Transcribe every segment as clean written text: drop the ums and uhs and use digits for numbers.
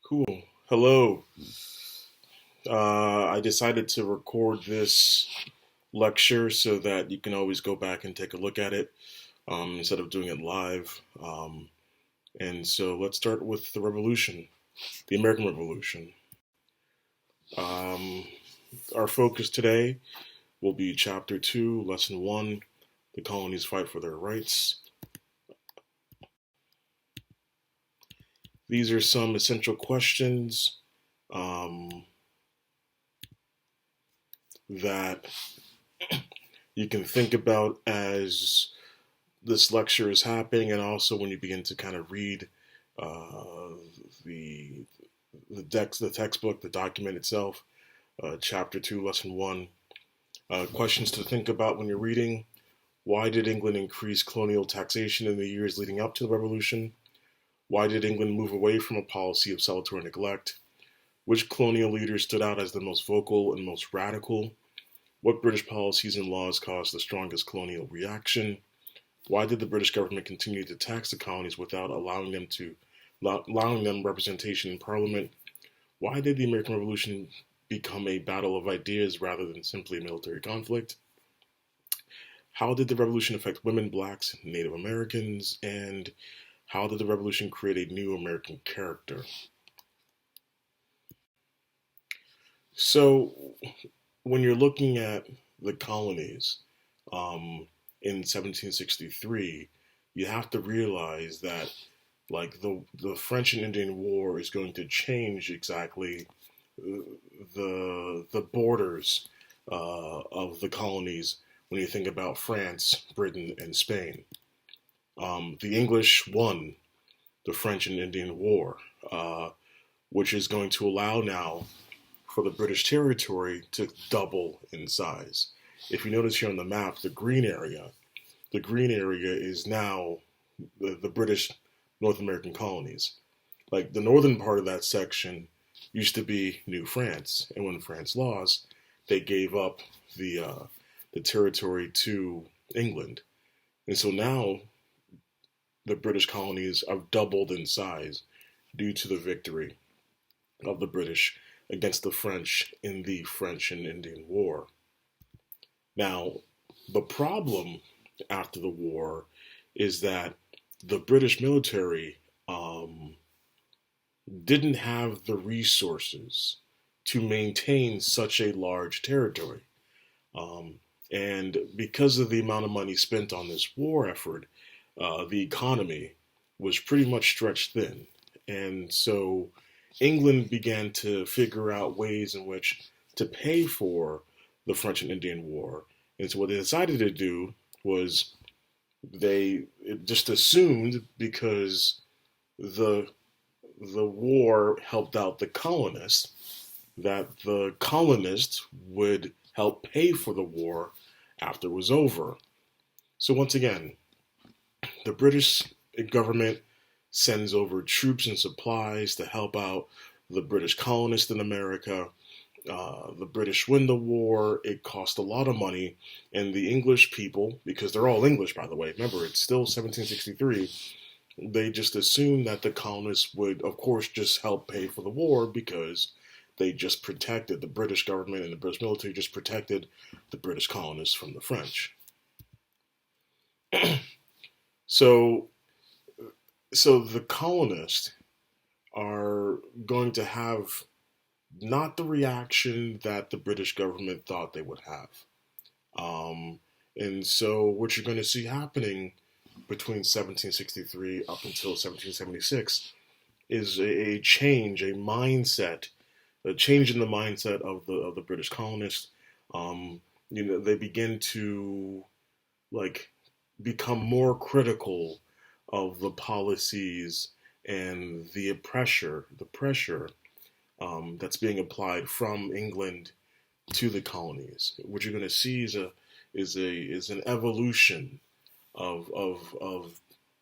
Cool. Hello. I decided to record this lecture so that you can always go back and take a look at it instead of doing it live. And so let's start with the Revolution, the American Revolution. Um, our focus today will be Chapter 2, Lesson 1, The Colonies Fight for Their Rights. These are some essential questions um, that you can think about as this lecture is happening, and also when you begin to kind of read uh, the the textbook, the document itself, chapter 2, lesson 1. Questions to think about when you're reading: why did England increase colonial taxation in the years leading up to the Revolution? Why did England move away from a policy of salutary neglect? Which colonial leaders stood out as the most vocal and most radical? What British policies and laws caused the strongest colonial reaction? Why did the British government continue to tax the colonies without allowing them representation in Parliament? Why did the American Revolution become a battle of ideas rather than simply a military conflict? How did the revolution affect women, blacks, Native Americans? And how did the revolution create a new American character? So, when you're looking at the colonies um, in 1763, you have to realize that like the French and Indian War is going to change exactly the borders of the colonies when you think about France, Britain, and Spain. The English won the French and Indian War, uh, which is going to allow now for the British territory to double in size. If you notice here on the map, the green area is now the British North American colonies. Like the northern part of that section used to be New France, and when France lost, they gave up the territory to England, and so now the British colonies have doubled in size due to the victory of the British against the French in the French and Indian War. Now, the problem after the war is that the British military didn't have the resources to maintain such a large territory. Um, and because of the amount of money spent on this war effort, the economy was pretty much stretched thin. And so England began to figure out ways in which to pay for the French and Indian War. And so what they decided to do was they just assumed because the the war helped out the colonists that the colonists would help pay for the war after it was over. So once again, the British government sends over troops and supplies to help out the British colonists in America. The British win the war. It cost a lot of money, and the English people, because they're all English, by the way. Remember, it's still 1763. They just assumed that the colonists would, of course, just help pay for the war because they just protected the British government and the British military just protected the British colonists from the French. So, so the colonists are going to have not the reaction that the British government thought they would have. Um, and so, what you're going to see happening between 1763 up until 1776 is a change, a change in the mindset of the British colonists. They begin to like become more critical of the policies and the pressure that's being applied from England to the colonies. What you're going to see is an evolution of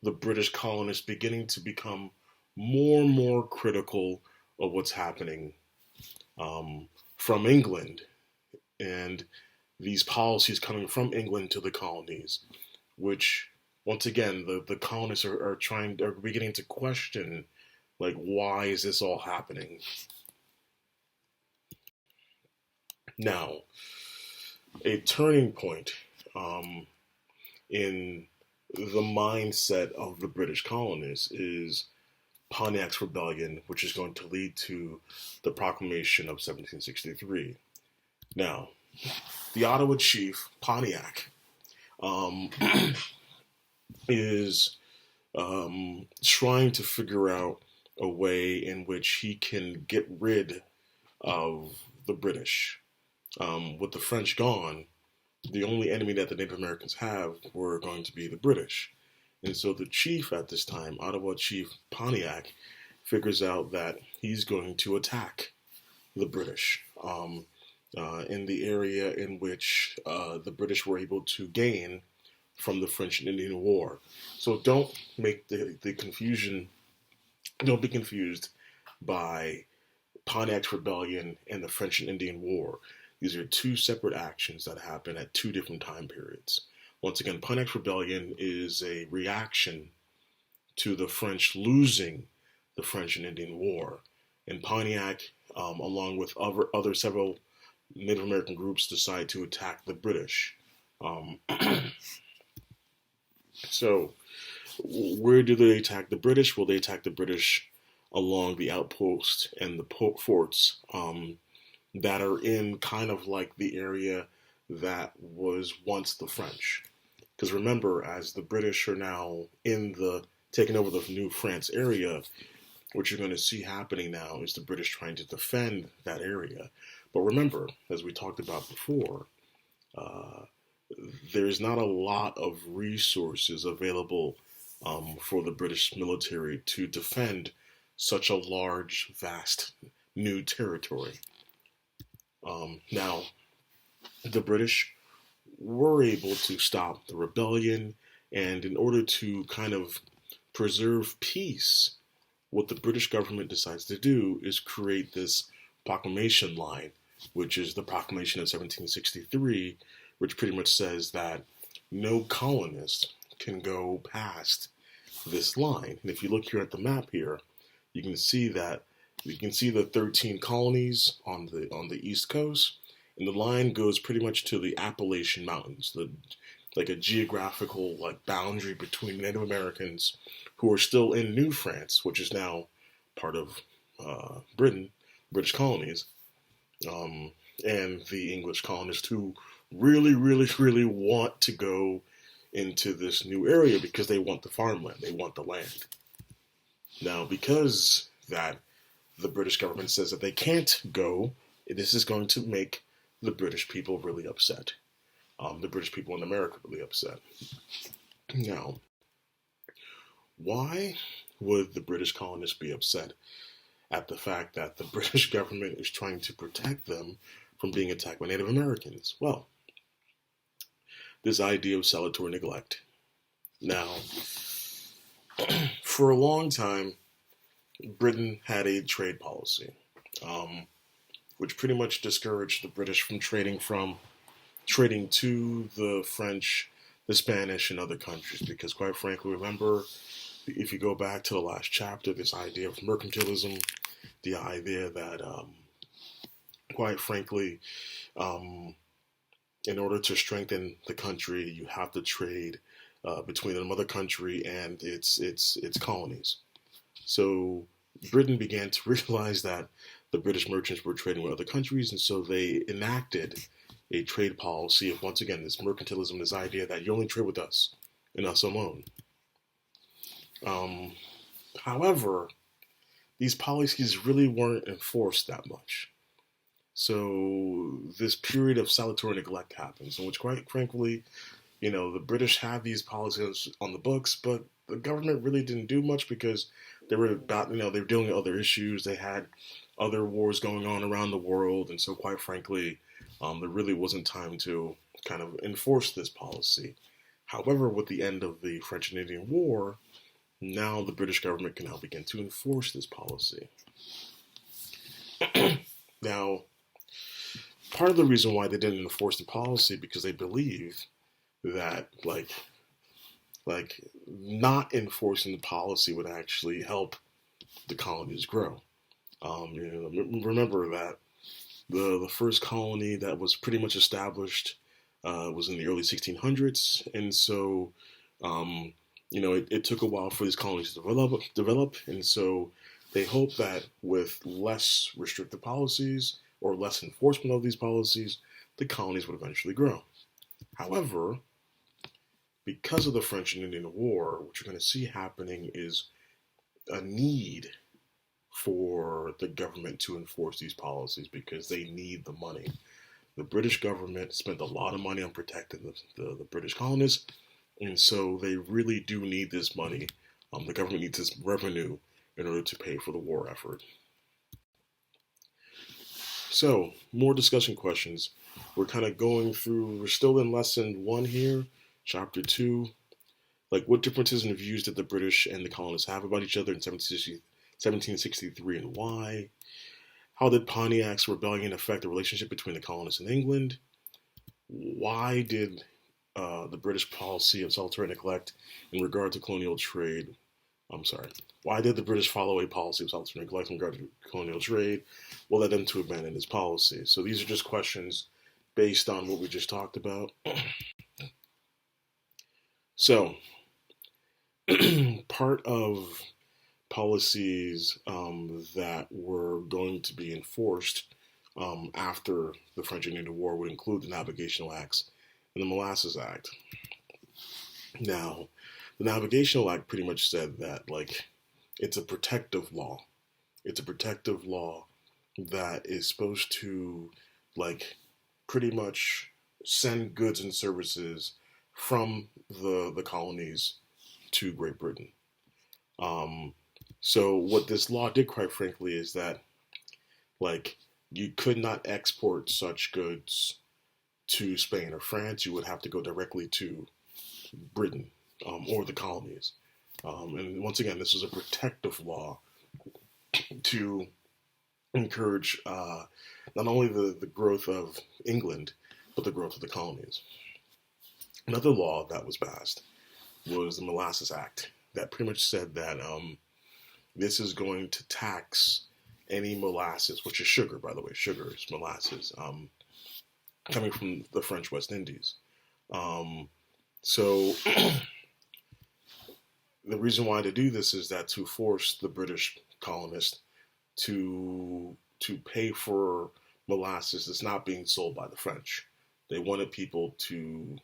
the British colonists beginning to become more and more critical of what's happening from England and these policies coming from England to the colonies, which once again the colonists are beginning to question Like, why is this all happening? Now, a turning point in the mindset of the British colonists is Pontiac's Rebellion, which is going to lead to the Proclamation of 1763. Now, the Ottawa chief, Pontiac, um, is trying to figure out a way in which he can get rid of the British. With the French gone, the only enemy that the Native Americans have were going to be the British. And so the chief at this time, Ottawa Chief Pontiac, figures out that he's going to attack the British in the area in which the British were able to gain from the French and Indian War. So don't make the confusion, don't be confused by Pontiac's Rebellion and the French and Indian War. These are two separate actions that happen at two different time periods. Once again, Pontiac's Rebellion is a reaction to the French losing the French and Indian War. And Pontiac, along with other several Native American groups, decide to attack the British. So, where do they attack the British? Well, they attack the British along the outposts and the forts that are in kind of like the area that was once the French. Because remember, as the British are now taking over the New France area, what you're going to see happening now is the British trying to defend that area. But remember, as we talked about before, there's not a lot of resources available for the British military to defend such a large, vast new territory. Now, the British were able to stop the rebellion, and in order to kind of preserve peace, what the British government decides to do is create this proclamation line, which is the Proclamation of 1763, which pretty much says that no colonist can go past this line. And if you look here at the map here, you can see the 13 colonies on the East Coast, and the line goes pretty much to the Appalachian Mountains, like a geographical boundary between Native Americans who are still in New France, which is now part of Britain, British colonies, and the English colonists who really, really, really want to go into this new area because they want the farmland, they want the land. Now, because that the British government says that they can't go, this is going to make the British people really upset. The British people in America really upset. Now, why would the British colonists be upset at the fact that the British government is trying to protect them from being attacked by Native Americans? Well, this idea of salutary neglect. Now, for a long time, Britain had a trade policy, which pretty much discouraged the British from trading to the French, the Spanish, and other countries. Because quite frankly, remember, if you go back to the last chapter, this idea of mercantilism, the idea that, quite frankly, in order to strengthen the country, you have to trade between the mother country and its colonies. So Britain began to realize that the British merchants were trading with other countries, and so they enacted a trade policy of, once again, this mercantilism, this idea that you only trade with us and us alone. However, these policies really weren't enforced that much. So this period of salutary neglect happens, in which, quite frankly, the British had these policies on the books, but the government really didn't do much because they were they were dealing with other issues. They had other wars going on around the world, and so, quite frankly, there really wasn't time to kind of enforce this policy. However, with the end of the French and Indian War, now the British government can now begin to enforce this policy. Now, part of the reason why they didn't enforce the policy because they believe that not enforcing the policy would actually help the colonies grow. Remember that the first colony that was pretty much established was in the early 1600s, and so it took a while for these colonies to develop, and so they hope that with less restrictive policies or less enforcement of these policies, the colonies would eventually grow. However, because of the French and Indian War, what you're going to see happening is a need for the government to enforce these policies because they need the money. The British government spent a lot of money on protecting the British colonists, and so they really do need this money. The government needs this revenue in order to pay for the war effort. So, more discussion questions. We're kind of going through, we're still in lesson 1 here, chapter 2. Like, what differences in views did the British and the colonists have about each other in 1763 and why? How did Pontiac's rebellion affect the relationship between the colonists and England? Why did the British policy of salutary neglect in regard to colonial trade? Why did the British follow a policy of salutary neglect in regard to colonial trade? What led them to abandon this policy? So these are just questions based on what we just talked about. So, part of policies that were going to be enforced after the French and Indian War would include the Navigational Acts and the Molasses Act. Now, the Navigational Act pretty much said that, like, it's a protective law. It's a protective law that is supposed to, like, pretty much send goods and services from the colonies to Great Britain. So what this law did, quite frankly, is that, like, you could not export such goods to Spain or France. You would have to go directly to Britain or the colonies. And once again, this is a protective law to encourage not only the growth of England, but the growth of the colonies. Another law that was passed was the Molasses Act that pretty much said that this is going to tax any molasses, which is sugar, by the way. Sugar is molasses, coming from the French West Indies. So the reason why they do this is that to force the British colonists to pay for molasses that's not being sold by the French. They wanted people to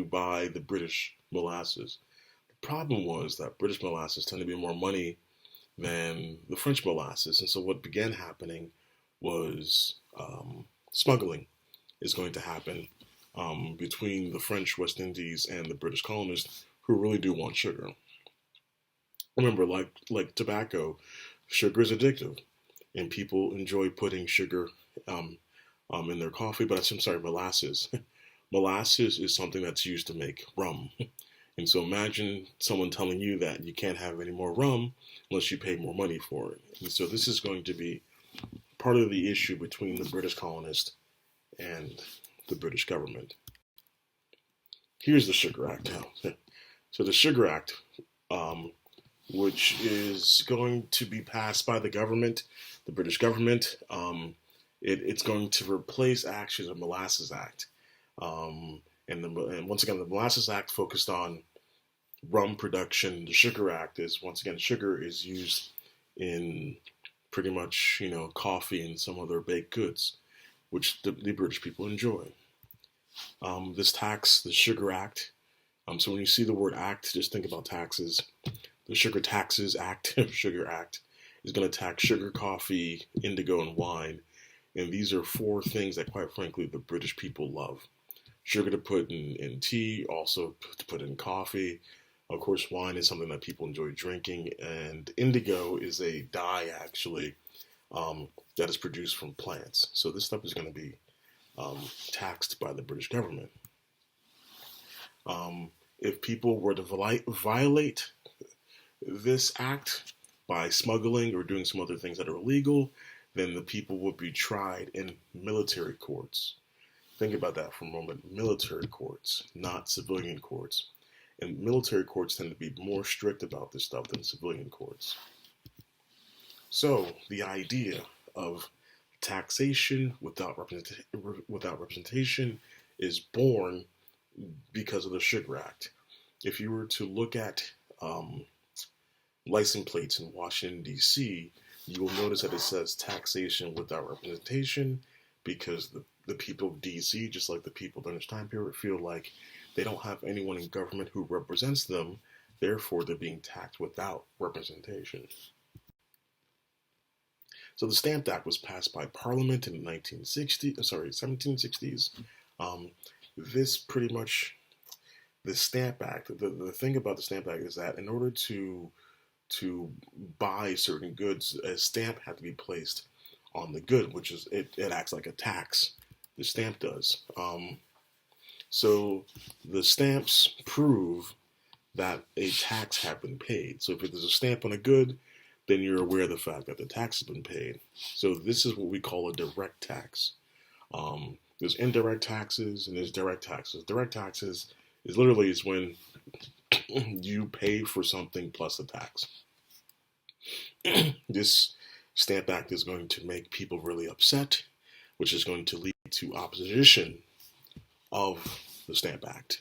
buy the British molasses. The problem was that British molasses tend to be more money than the French molasses, and so what began happening was smuggling is going to happen between the French West Indies and the British colonists who really do want sugar. Remember, like tobacco, sugar is addictive, and people enjoy putting sugar in their coffee. But I'm sorry, molasses. Molasses is something that's used to make rum. And so imagine someone telling you that you can't have any more rum unless you pay more money for it. And so this is going to be part of the issue between the British colonists and the British government. Here's the Sugar Act now. So the Sugar Act, which is going to be passed by the government, the British government, it's going to replace actually the Molasses Act. And once again, the Molasses Act focused on rum production. The Sugar Act is, once again, sugar is used in pretty much, coffee and some other baked goods, which the British people enjoy. This tax, the Sugar Act, so when you see the word act, just think about taxes. The Sugar Taxes Act, Sugar Act, is going to tax sugar, coffee, indigo, and wine. And these are 4 things that, quite frankly, the British people love. Sugar to put in tea, also to put in coffee. Of course, wine is something that people enjoy drinking. And indigo is a dye, actually, that is produced from plants. So this stuff is going to be taxed by the British government. If people were to violate this act by smuggling or doing some other things that are illegal, then the people would be tried in military courts. Think about that for a moment. Military courts, not civilian courts. And military courts tend to be more strict about this stuff than civilian courts. So the idea of taxation without representation is born because of the Sugar Act. If you were to look at um, license plates in Washington, D.C., you will notice that it says taxation without representation because the people of D.C., just like the people during this time period, feel like they don't have anyone in government who represents them, therefore they're being taxed without representation. So the Stamp Act was passed by Parliament in the 1760s. Um, this pretty much, the Stamp Act, the thing about the Stamp Act is that in order to buy certain goods, a stamp had to be placed on the good, which is it acts like a tax. The stamp does. So the stamps prove that a tax had been paid. So if there's a stamp on a good, then you're aware of the fact that the tax has been paid. So this is what we call a direct tax. There's indirect taxes and there's direct taxes. Direct taxes is when you pay for something plus a tax. This Stamp Act is going to make people really upset, which is going to lead to opposition of the Stamp Act.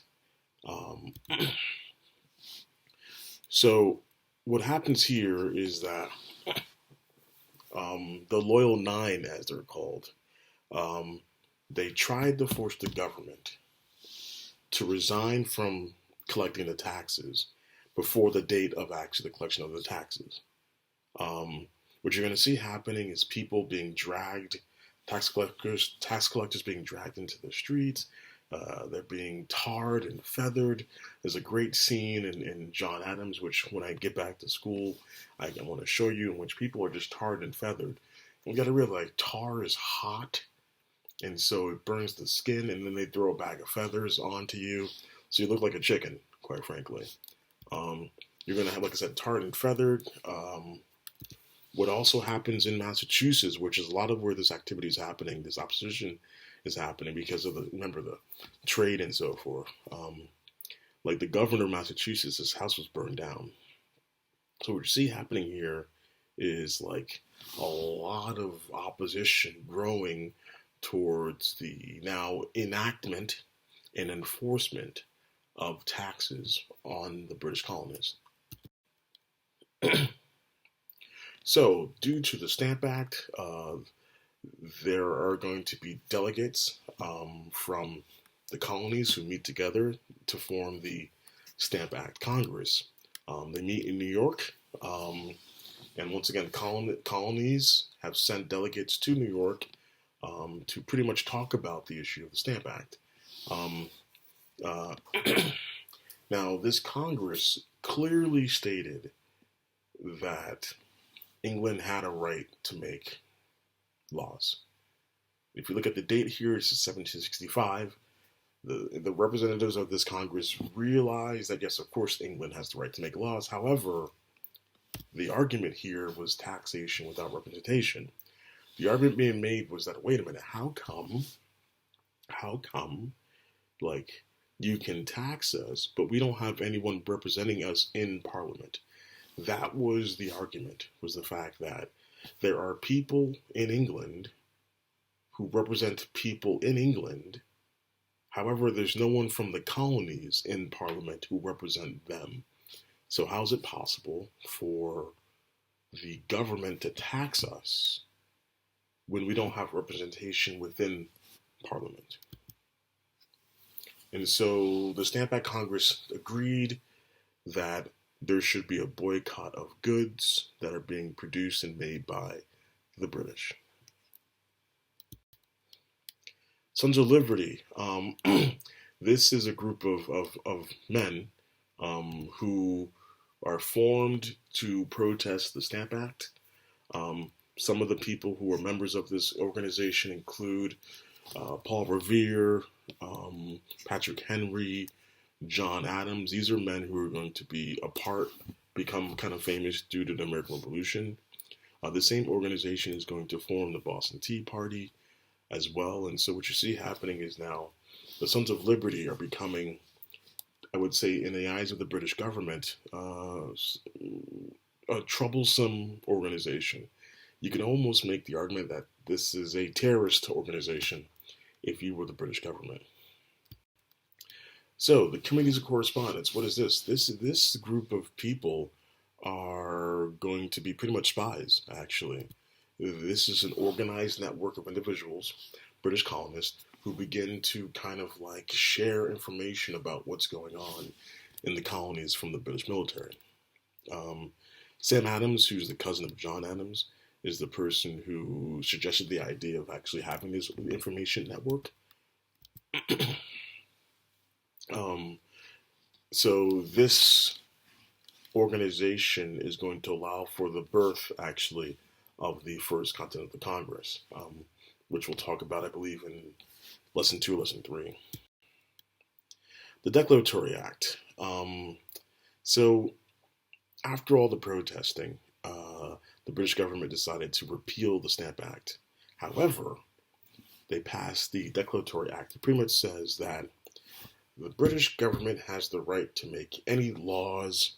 So what happens here is that the Loyal Nine, as they're called, they tried to force the government to resign from collecting the taxes before the date of actually the collection of the taxes. What you're going to see happening is people being dragged, tax collectors being dragged into the streets. They're being tarred and feathered. There's a great scene in John Adams, which when I get back to school, I want to show you, in which people are just tarred and feathered. We got to realize tar is hot, and so it burns the skin, and then they throw a bag of feathers onto you, so you look like a chicken, quite frankly. You're going to have, like I said, tarred and feathered. What also happens in Massachusetts, which is a lot of where this activity is happening, this opposition is happening because of the trade and so forth. Like the governor of Massachusetts, his house was burned down. So what you see happening here is like a lot of opposition growing towards the now enactment and enforcement of taxes on the British colonists. So, due to the Stamp Act, there are going to be delegates from the colonies who meet together to form the Stamp Act Congress. They meet in New York, and once again, colonies have sent delegates to New York to pretty much talk about the issue of the Stamp Act. Now, this Congress clearly stated that England had a right to make laws. If you look at the date here, it's 1765. The representatives of this Congress realized that, yes, of course, England has the right to make laws. However, the argument here was taxation without representation. The argument being made was that, wait a minute, how come, like, you can tax us, but we don't have anyone representing us in Parliament? That was the argument, was the fact that there are people in England who represent people in England. However, there's no one from the colonies in Parliament who represent them. So how is it possible for the government to tax us when we don't have representation within Parliament? And so the Stamp Act Congress agreed that there should be a boycott of goods that are being produced and made by the British. Sons of Liberty. This is a group of men who are formed to protest the Stamp Act. Some of the people who are members of this organization include Paul Revere, Patrick Henry, John Adams. These are men who are going to become kind of famous due to the American Revolution. The same organization is going to form the Boston Tea Party as well. And so what you see happening is now the Sons of Liberty are becoming I would say, in the eyes of the British government, a troublesome organization. You can almost make the argument that this is a terrorist organization if you were the British government. So, the committees of correspondence, what is this? This group of people are going to be pretty much spies, actually. This is an organized network of individuals, British colonists, who begin to kind of like share information about what's going on in the colonies from the British military. Um, Sam Adams, who's the cousin of John Adams, is the person who suggested the idea of actually having this information network. um, so this organization is going to allow for the birth, actually, of the first Continental Congress, which we'll talk about, I believe, in Lesson 2, Lesson 3. The Declaratory Act. So, after all the protesting, the British government decided to repeal the Stamp Act. However, they passed the Declaratory Act. It pretty much says that the British government has the right to make any laws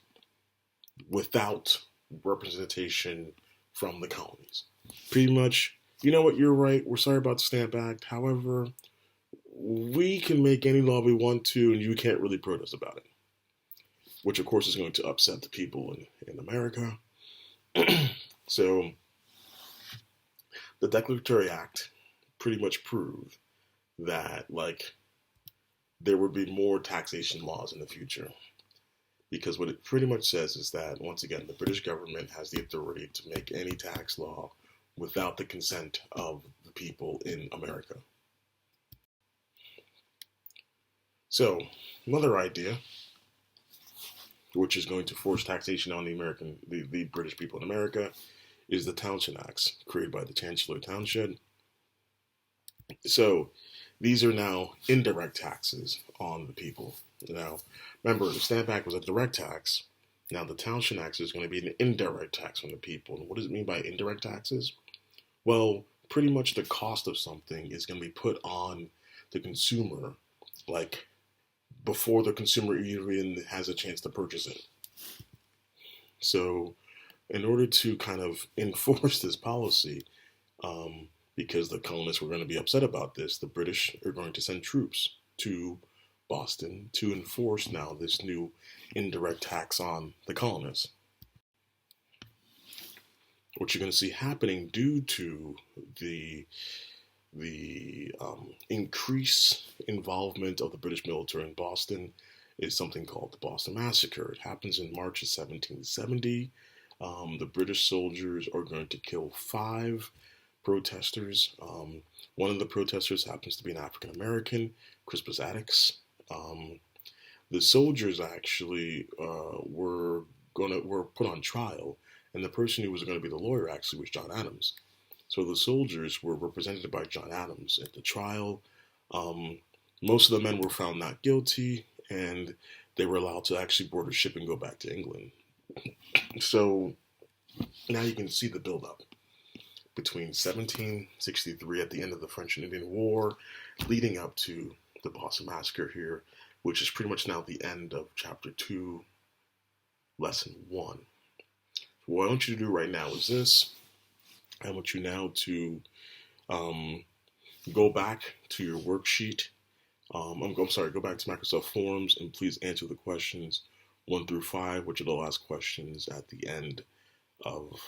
without representation from the colonies. Pretty much, you know what, you're right, we're sorry about the Stamp Act. However, we can make any law we want to, and you can't really protest about it. Which, of course, is going to upset the people in America. So, the Declaratory Act pretty much proved that, like, there would be more taxation laws in the future. Because what it pretty much says is that, once again, the British government has the authority to make any tax law without the consent of the people in America. So, another idea, which is going to force taxation on the British people in America, is the Townshend Acts, created by the Chancellor Townshend. So, these are now indirect taxes on the people. Now, remember, the Stamp Act was a direct tax. Now, the Townshend Act is going to be an indirect tax on the people. And what does it mean by indirect taxes? Well, pretty much the cost of something is going to be put on the consumer, like, before the consumer even has a chance to purchase it. So, in order to kind of enforce this policy, because the colonists were going to be upset about this, the British are going to send troops to Boston to enforce now this new indirect tax on the colonists. What you're going to see happening due to the increased involvement of the British military in Boston is something called the Boston Massacre. It happens in March of 1770. The British soldiers are going to kill 5 protesters. One of the protesters happens to be an African American, Crispus Attucks. The soldiers actually were put on trial, and the person who was going to be the lawyer actually was John Adams. So the soldiers were represented by John Adams at the trial. Most of the men were found not guilty, and they were allowed to actually board a ship and go back to England. So now you can see the buildup between 1763 at the end of the French and Indian War, leading up to the Boston Massacre here, which is pretty much now the end of Chapter 2, Lesson 1. So what I want you to do right now is this. I want you now to go back to your worksheet. Go back to Microsoft Forms and please answer the questions 1 through 5, which are the last questions at the end of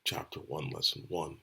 Chapter 1, Lesson 1.